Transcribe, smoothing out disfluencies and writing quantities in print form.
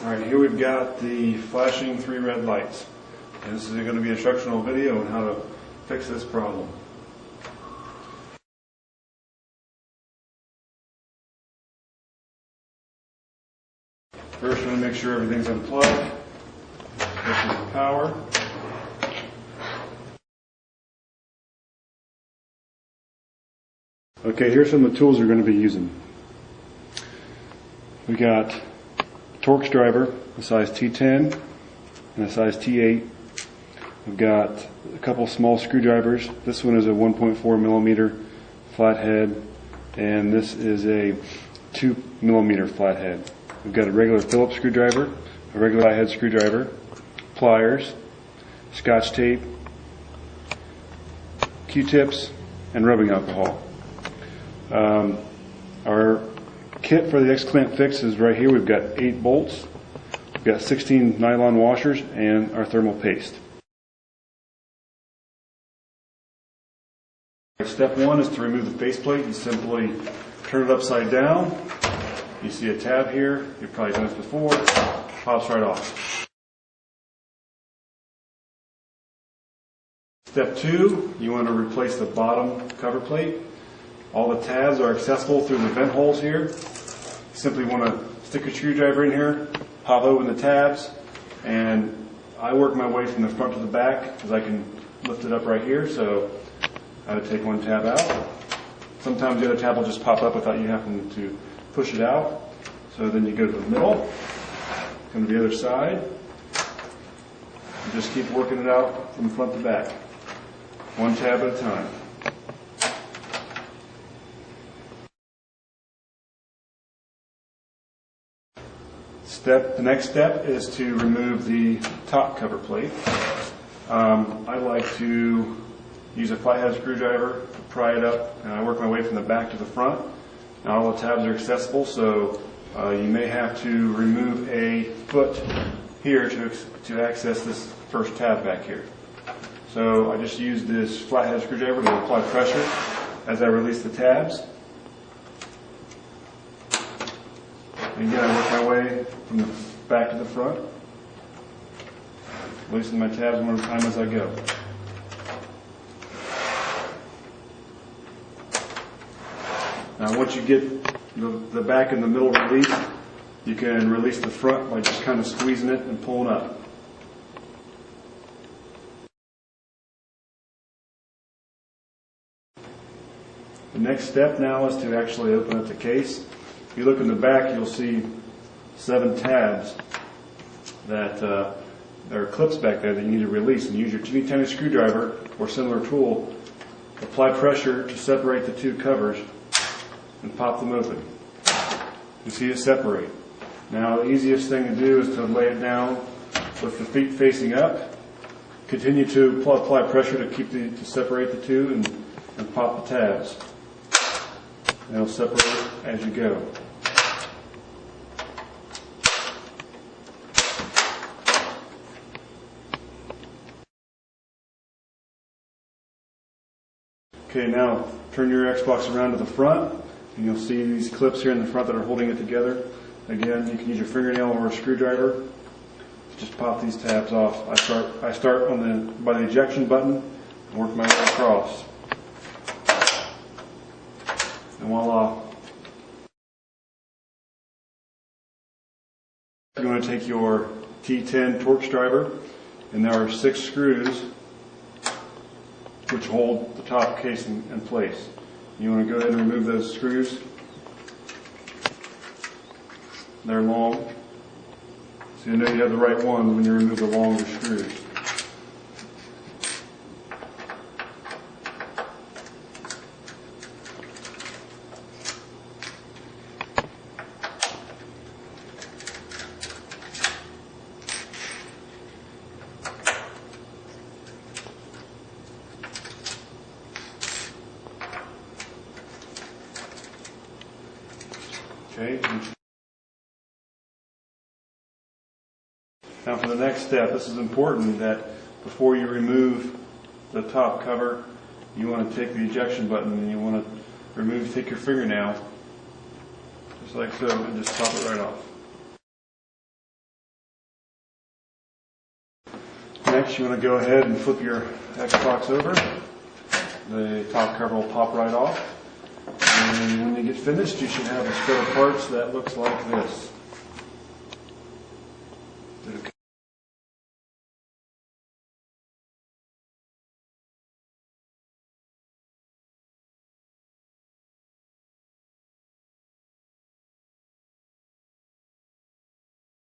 Alright, here we've got the flashing 3 red lights. And this is going to be an instructional video on how to fix this problem. First, we're going to make sure everything's unplugged. This is the power. Okay, here's some of the tools you're going to be using. We got Torx driver, a size T10 and a size T8. We've got a couple small screwdrivers. This one is a 1.4 millimeter flathead, and this is a 2 millimeter flathead. We've got a regular Phillips screwdriver, a regular flathead screwdriver, pliers, Scotch tape, Q-tips, and rubbing alcohol. Our kit for the X-clamp fix is right here. We've got 8 bolts, we've got 16 nylon washers, and our thermal paste. Step 1 is to remove the faceplate. You simply turn it upside down. You see a tab here. You've probably done this before. Pops right off. Step 2, you want to replace the bottom cover plate. All the tabs are accessible through the vent holes here. You simply want to stick a screwdriver in here, pop open the tabs, and I work my way from the front to the back because I can lift it up right here. So I would take one tab out. Sometimes the other tab will just pop up without you having to push it out. So then you go to the middle, come to the other side, and just keep working it out from front to back, one tab at a time. The next step is to remove the top cover plate. I like to use a flathead screwdriver to pry it up, and I work my way from the back to the front. Now all the tabs are accessible, so you may have to remove a foot here to access this first tab back here. So I just use this flathead screwdriver to apply pressure as I release the tabs. And again, I work my way from the back to the front, loosen my tabs one at a time as I go. Now once you get the back and the middle released, you can release the front by just kind of squeezing it and pulling up. The next step now is to actually open up the case. If you look in the back, you'll see 7 tabs that there are clips back there that you need to release, and use your teeny tiny screwdriver or similar tool. Apply pressure to separate the 2 covers and pop them open. You see it separate. Now the easiest thing to do is to lay it down with the feet facing up. Continue to apply pressure to separate the 2 and pop the tabs. And it'll separate as you go. Okay, now turn your Xbox around to the front, and you'll see these clips here in the front that are holding it together. Again, you can use your fingernail or a screwdriver to just pop these tabs off. I start by the ejection button and work my way across. And voila. You're going to take your T10 Torx driver, and there are 6 screws which hold the top casing in place. You want to go ahead and remove those screws. They're long, so you know you have the right one when you remove the longer screws. Okay. Now for the next step, this is important that before you remove the top cover, you want to take the ejection button and you want to take your fingernail, just like so, and just pop it right off. Next, you want to go ahead and flip your Xbox over. The top cover will pop right off. And when you get finished, you should have a spare parts that looks like this.